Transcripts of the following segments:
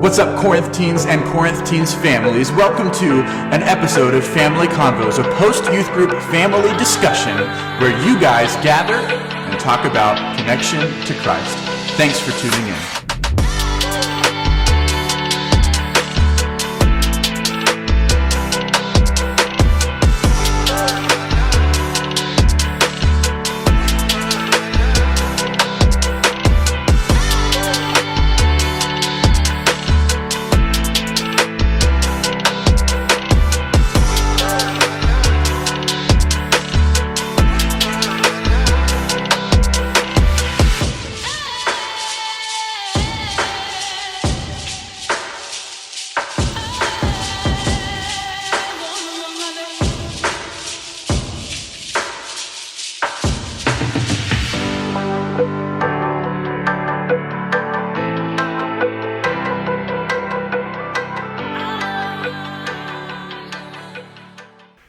What's up, Corinth teens and Corinth teens families? Welcome to an episode of Family Convos, a post-youth group family discussion where you guys gather and talk about connection to Christ. Thanks for tuning in.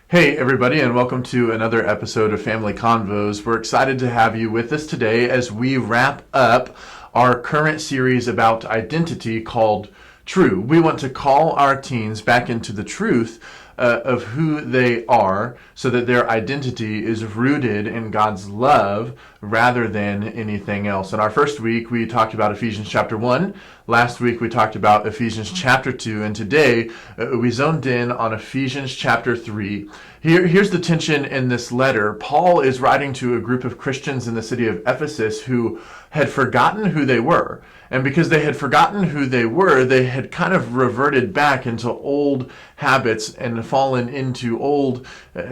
Hey everybody, and welcome to another episode of Family Convos. We're excited to have you with us today as we wrap up our current series about identity called True. We want to call our teens back into the truth of who they are so that their identity is rooted in God's love rather than anything else. In our first week, we talked about Ephesians chapter 1. Last week, we talked about Ephesians chapter 2. And today, we zoned in on Ephesians chapter 3. Here's the tension in this letter. Paul is writing to a group of Christians in the city of Ephesus who had forgotten who they were. And because they had forgotten who they were, they had kind of reverted back into old habits and fallen into old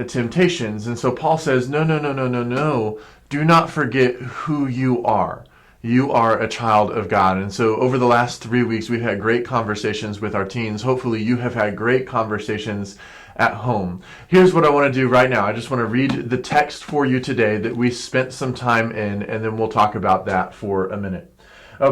temptations. And so Paul says, no. Do not forget who you are. You are a child of God. And so over the last 3 weeks, we've had great conversations with our teens. Hopefully you have had great conversations at home. Here's what I want to do right now. I just want to read the text for you today that we spent some time in, and then we'll talk about that for a minute.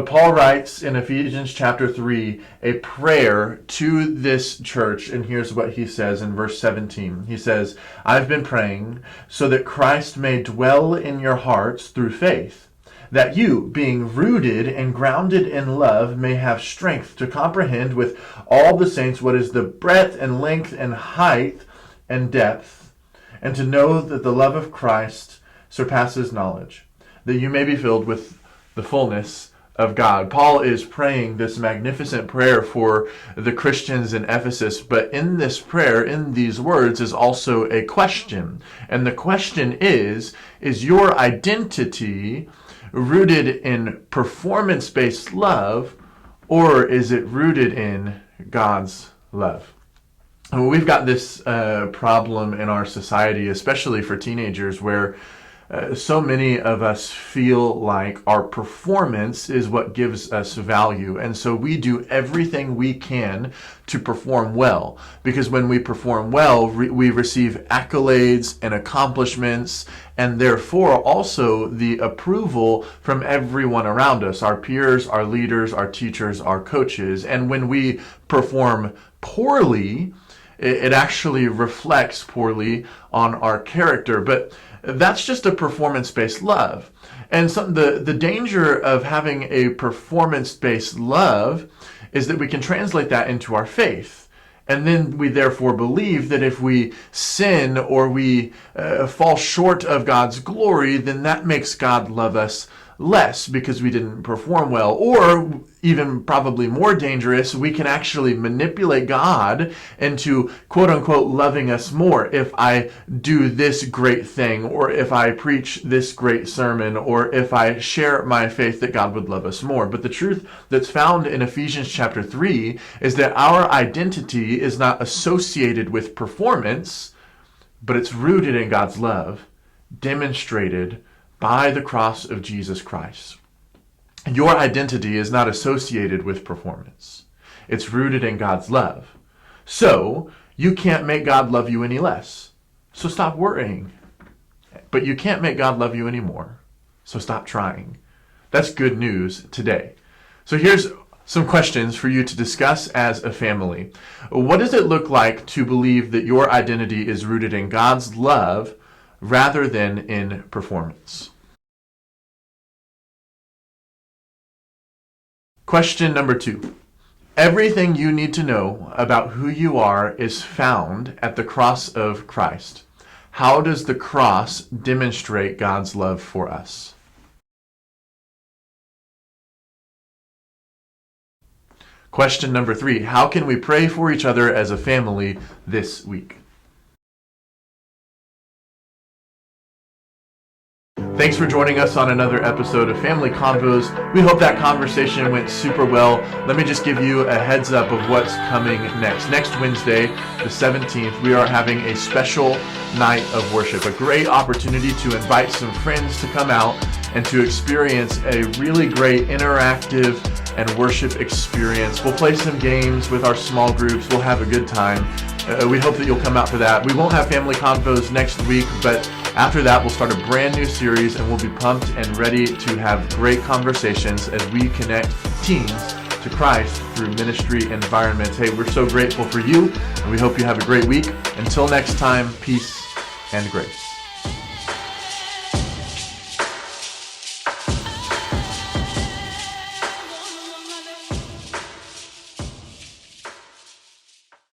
Paul writes in Ephesians chapter 3 a prayer to this church, and here's what he says in verse 17. He says, I've been praying so that Christ may dwell in your hearts through faith, that you, being rooted and grounded in love, may have strength to comprehend with all the saints what is the breadth and length and height and depth, and to know that the love of Christ surpasses knowledge, that you may be filled with the fullness of God. Paul is praying this magnificent prayer for the Christians in Ephesus, but in this prayer, in these words, is also a question. And the question is your identity rooted in performance-based love, or is it rooted in God's love? And we've got this problem in our society, especially for teenagers, where so many of us feel like our performance is what gives us value. And so we do everything we can to perform well. Because when we perform well, we receive accolades and accomplishments, and therefore also the approval from everyone around us, our peers, our leaders, our teachers, our coaches. And when we perform poorly, it actually reflects poorly on our character. But that's just a performance-based love. And the danger of having a performance-based love is that we can translate that into our faith. And then we therefore believe that if we sin or we fall short of God's glory, then that makes God love us less because we didn't perform well. Or even probably more dangerous, we can actually manipulate God into quote unquote loving us more if I do this great thing, or if I preach this great sermon, or if I share my faith, that God would love us more. But the truth that's found in Ephesians chapter 3 is that our identity is not associated with performance, but it's rooted in God's love, demonstrated by the cross of Jesus Christ. Your identity is not associated with performance. It's rooted in God's love. So, you can't make God love you any less. So stop worrying. But you can't make God love you anymore. So stop trying. That's good news today. So here's some questions for you to discuss as a family. What does it look like to believe that your identity is rooted in God's love rather than in performance? Question number 2. Everything you need to know about who you are is found at the cross of Christ. How does the cross demonstrate God's love for us? Question number 3, how can we pray for each other as a family this week? Thanks for joining us on another episode of Family Convos. We hope that conversation went super well. Let me just give you a heads up of what's coming next. Next Wednesday, the 17th, we are having a special night of worship, a great opportunity to invite some friends to come out and to experience a really great interactive and worship experience. We'll play some games with our small groups. We'll have a good time. We hope that you'll come out for that. We won't have Family Convos next week, but after that, we'll start a brand new series, and we'll be pumped and ready to have great conversations as we connect teens to Christ through ministry environments. Hey, we're so grateful for you, and we hope you have a great week. Until next time, peace and grace.